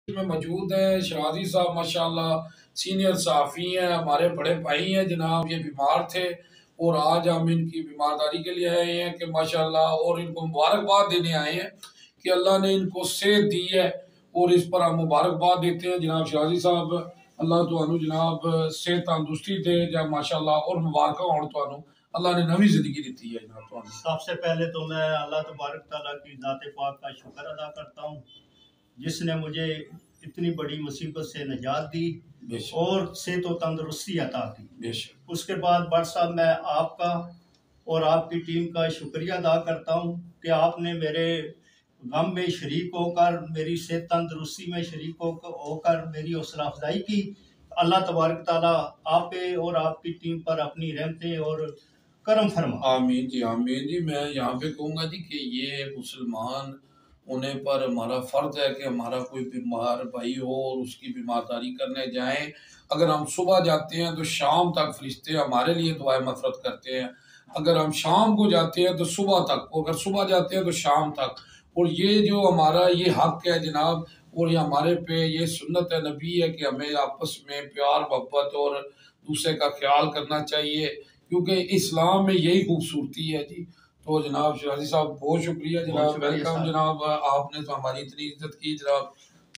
में मौजूद है शराजी साहब, माशाल्लाह सीनियर सहाफ़ी हैं, हमारे बड़े भाई हैं जनाब। ये बीमार थे और आज हम इनकी बीमारदारी के लिए आए हैं कि माशाल्लाह, और इनको मुबारकबाद देने आए हैं कि अल्लाह ने इनको सेहत दी है और इस पर हम मुबारकबाद देते हैं। जनाब शराजी साहब, अल्लाह तुहानू जनाब सेहत तंदुरुस्ती दे जब माशाल्लाह, और मुबारक हो तुहानू, अल्लाह ने नवी जिंदगी दी है जनाब तुहानू। सबसे पहले तो मैं अल्लाह तबारक तआला की ज़ात पाक का शुक्र अदा करता हूँ जिसने मुझे इतनी बड़ी मुसीबत से निजात दी और सेहत व तंदुरुस्ती अता की। उसके बाद बट साहब, मैं आपका और आपकी टीम का शुक्रिया अदा करता हूँ कि आपने मेरे गम में शरीक होकर, मेरी सेहत तंदुरुस्ती में शरीक होकर मेरी हौसला अफजाई की। अल्लाह तबारक तआला आप पे और आपकी टीम पर अपनी रहमतें और करम फरमा। आमीन जी, आमीन जी। मैं यहाँ पे कहूँगा जी कि ये मुसलमान होने पर हमारा फ़र्ज़ है कि हमारा कोई बीमार भाई हो और उसकी बीमारदारी करने जाएँ। अगर हम सुबह जाते हैं तो शाम तक फ़रिश्ते हमारे लिए दुआए मग़फ़िरत करते हैं। अगर हम शाम को जाते हैं तो सुबह तक, अगर सुबह जाते हैं तो शाम तक। और ये जो हमारा ये हक़ है जनाब, और ये हमारे पे ये सुन्नत है नबी है कि हमें आपस में प्यार मोहब्बत और दूसरे का ख्याल करना चाहिए, क्योंकि इस्लाम में यही खूबसूरती है जी। तो जनाब शराजी साहब, बहुत शुक्रिया जनाब, वेलकम जनाब, आपने तो हमारी इतनी इज्जत की जनाब।